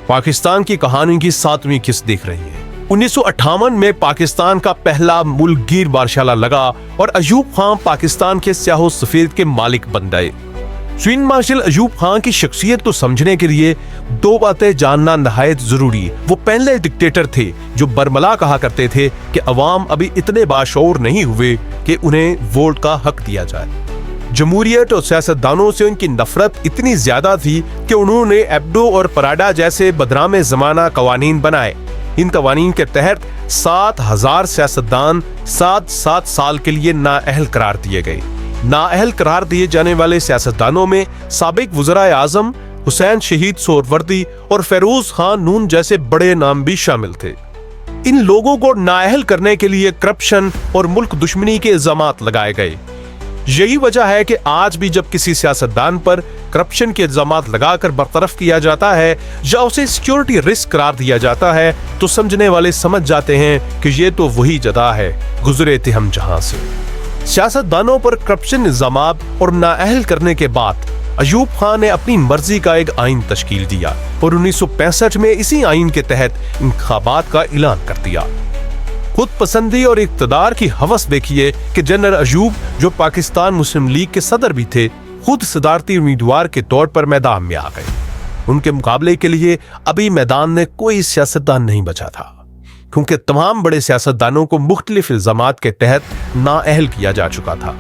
پاکستان کی کہانی کی 7ویں قسط دیکھ رہی ہیں۔ 1958 میں پاکستان کا پہلا ملک گیر بارشالہ لگا اور ایوب خان پاکستان کے سیاہ و سفید کے مالک بن گئے۔ فیلڈ مارشل ایوب خان کی شخصیت کو سمجھنے کے لیے 2 باتیں جاننا نہایت ضروری ہے۔ وہ پہلے ڈکٹیٹر تھے جو برملا کہا کرتے تھے کہ عوام ابھی اتنے باشعور نہیں ہوئے کہ انہیں ووٹ کا حق دیا جائے۔ جمہوریت اور سیاستدانوں سے ان کی نفرت اتنی زیادہ تھی کہ انہوں نے ایبڈو اور پراڈا جیسے بدنام زمانہ قوانین بنائے۔ ان قوانین کے تحت 7000 سیاستدان 7 سال کے لیے نااہل قرار دیے گئے۔ نااہل قرار دیے جانے والے سیاستدانوں میں سابق وزرائے اعظم حسین شہید سہروردی اور فیروز خان نون جیسے بڑے نام بھی شامل تھے۔ ان لوگوں کو نااہل کرنے کے لیے کرپشن اور ملک دشمنی کے الزامات لگائے گئے۔ یہی وجہ ہے کہ آج بھی جب کسی سیاستدان پر کرپشن کے الزامات لگا کر برطرف کیا جاتا ہے یا اسے سیکیورٹی رسک قرار دیا جاتا ہے تو سمجھنے والے سمجھ جاتے ہیں کہ یہ تو وہی جدا ہے، گزرے تھے ہم جہاں سے۔ سیاستدانوں پر کرپشن الزامات اور نااہل کرنے کے بعد ایوب خان نے اپنی مرضی کا ایک آئین تشکیل دیا اور 1965 میں اسی آئین کے تحت انتخابات کا اعلان کر دیا۔ خود پسندی اور اقتدار کی ہوس دیکھیے کہ جنرل ایوب جو پاکستان مسلم لیگ کے صدر بھی تھے خود صدارتی امیدوار کے طور پر میدان میں آ گئے۔ ان کے مقابلے کے لیے ابھی میدان میں کوئی سیاستدان نہیں بچا تھا کیونکہ تمام بڑے سیاستدانوں کو مختلف الزامات کے تحت نااہل کیا جا چکا تھا۔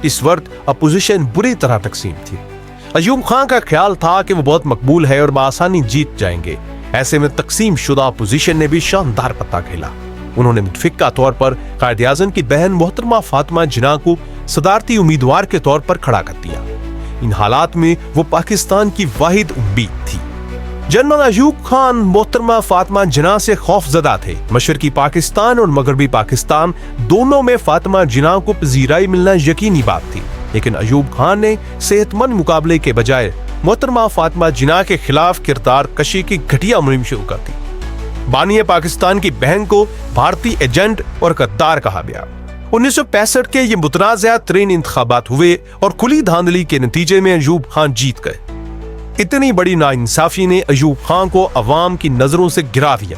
اس وقت اپوزیشن بری طرح تقسیم تھی۔ ایوب خان کا خیال تھا کہ وہ بہت مقبول ہے اور بآسانی جیت جائیں گے۔ ایسے میں تقسیم شدہ اپوزیشن نے بھی شاندار پتہ کھیلا۔ انہوں نے متفقہ طور پر قائد اعظم کی بہن محترمہ فاطمہ جناح کو صدارتی امیدوار کے طور پر کھڑا کر دیا۔ ان حالات میں وہ پاکستان کی واحد امید تھی۔ جنرل ایوب خان محترمہ فاطمہ جناح سے خوف زدہ تھے۔ مشرقی پاکستان اور مغربی پاکستان دونوں میں فاطمہ جناح کو پذیرائی ملنا یقینی بات تھی، لیکن ایوب خان نے صحت مند مقابلے کے بجائے محترمہ فاطمہ جناح کے خلاف کردار کشی کی گھٹیا مہم شروع کر دی۔ بانی پاکستان کی بہن کو بھارتی ایجنٹ اور غدار کہا گیا۔ 1965 کے یہ متنازع ترین انتخابات ہوئے اور کھلی دھاندلی کے نتیجے میں ایوب خان جیت گئے۔ اتنی بڑی ناانصافی نے ایوب خان کو عوام کی نظروں سے گرا دیا۔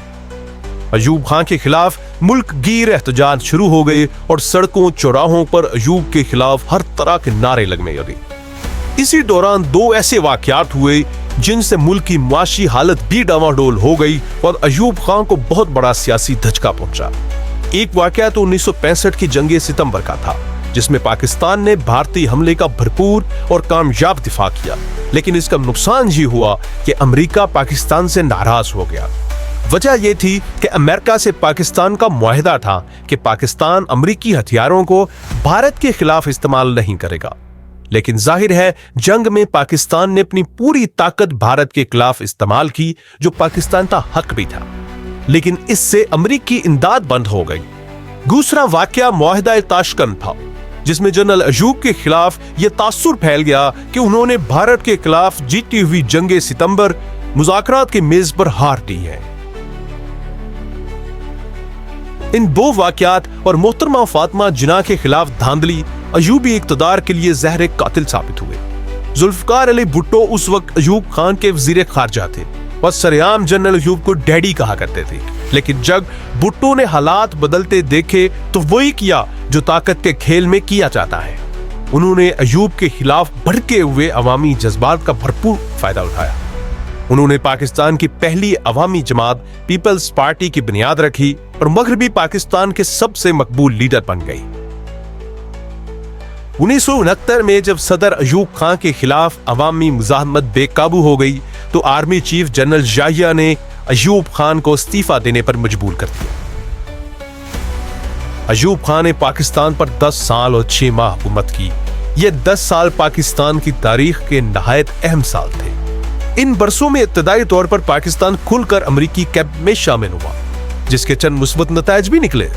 ایوب خان کے خلاف ملک گیر احتجاج شروع ہو گئے اور سڑکوں چوراہوں پر ایوب کے خلاف ہر طرح کے نعرے لگنے لگے۔ اسی دوران 2 ایسے واقعات ہوئے جن سے ملک کی معاشی حالت بھی ڈاواڈول ہو گئی اور ایوب خان کو بہت بڑا سیاسی دھچکا پہنچا۔ ایک واقعہ تو 1965 کی جنگ ستمبر کا تھا جس میں پاکستان نے بھارتی حملے کا بھرپور اور کامیاب دفاع کیا، لیکن اس کا نقصان یہ ہوا کہ امریکہ پاکستان سے ناراض ہو گیا۔ وجہ یہ تھی کہ امریکہ سے پاکستان کا معاہدہ تھا کہ پاکستان امریکی ہتھیاروں کو بھارت کے خلاف استعمال نہیں کرے گا، لیکن ظاہر ہے جنگ میں پاکستان نے اپنی پوری طاقت بھارت کے خلاف استعمال کی جو پاکستان کا حق بھی تھا، لیکن اس سے امریکی امداد بند ہو گئی۔ دوسرا واقعہ معاہدہ تاشکنت تھا جس میں جنرل ایوب کے خلاف یہ تاثر پھیل گیا کہ انہوں نے بھارت کے خلاف جیتی ہوئی جنگ ستمبر مذاکرات کی میز پر ہار دی ہے۔ ان 2 واقعات اور محترمہ فاطمہ جناح کے خلاف دھاندلی ایوبی اقتدار کے لیے زہر قاتل ثابت ہوئے۔ ذوالفقار علی بھٹو اس وقت ایوب خان کے وزیر خارجہ تھے اور سرعام جنرل ایوب کو ڈیڈی کہا کرتے تھے، لیکن جب بھٹو نے حالات بدلتے دیکھے تو وہی کیا جو طاقت کے کھیل میں کیا جاتا ہے۔ انہوں نے ایوب کے خلاف بھڑکے ہوئے عوامی جذبات کا بھرپور فائدہ اٹھایا۔ انہوں نے پاکستان کی پہلی عوامی جماعت پیپلز پارٹی کی بنیاد رکھی اور مغربی پاکستان کے سب سے مقبول لیڈر بن گئی۔ 1969 میں جب صدر ایوب خان کے خلاف عوامی مزاحمت بے قابو ہو گئی تو آرمی چیف جنرل ضیاء نے ایوب خان کو استعفیٰ دینے پر مجبور کر دیا۔ ایوب خان نے پاکستان پر 10 سال اور 6 ماہ حکومت کی۔ یہ 10 سال پاکستان کی تاریخ کے نہایت اہم سال تھے۔ ان برسوں میں ابتدائی طور پر پاکستان کھل کر امریکی کیمپ میں شامل ہوا جس کے چند مثبت نتائج بھی نکلے۔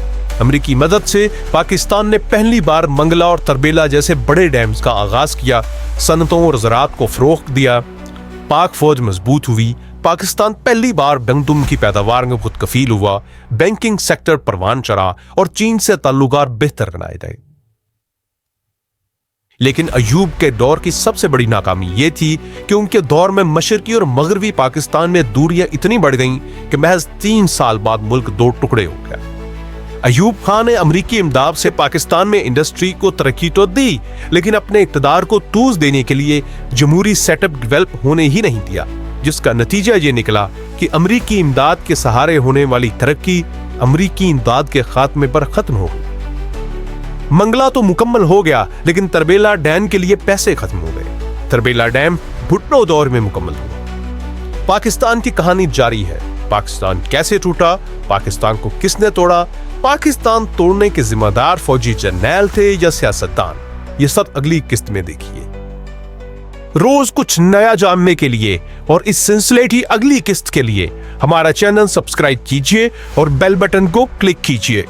امریکی مدد سے پاکستان نے پہلی بار منگلا اور تربیلا جیسے بڑے ڈیمز کا آغاز کیا، صنعتوں اور زراعت کو فروغ دیا، پاک فوج مضبوط ہوئی، پاکستان پہلی بار گندم کی پیداوار میں خود کفیل ہوا، بینکنگ سیکٹر پروان چڑھا اور چین سے تعلقات بہتر بنائے گئے۔ لیکن ایوب کے دور کی سب سے بڑی ناکامی یہ تھی کہ ان کے دور میں مشرقی اور مغربی پاکستان میں دوریاں اتنی بڑھ گئیں کہ محض 3 سال بعد ملک 2 ٹکڑے ہو گیا۔ ایوب خان نے امریکی امداد سے پاکستان میں انڈسٹری کو ترقی تو دی، لیکن اپنے اقتدار کو توز دینے کے لیے جمہوری سیٹ اپ ڈیولپ ہونے ہی نہیں دیا، جس کا نتیجہ یہ نکلا کہ امریکی امداد کے سہارے ہونے والی ترقی امریکی امداد کے خاتمے پر ختم ہو گئی۔ منگلا تو مکمل ہو گیا، لیکن تربیلا ڈیم کے لیے پیسے ختم ہو گئے۔ تربیلا ڈیم بھٹو دور میں مکمل ہوا۔ پاکستان کی کہانی جاری ہے۔ پاکستان کیسے ٹوٹا، پاکستان کو کس نے توڑا، پاکستان توڑنے کے ذمہ دار فوجی جرنیل تھے یا سیاستدان، یہ سب اگلی قسط میں دیکھیے۔ روز کچھ نیا جاننے کے لیے اور اس سلسلے کی اگلی قسط کے لیے ہمارا چینل سبسکرائب کیجیے اور بیل بٹن کو کلک کیجیے۔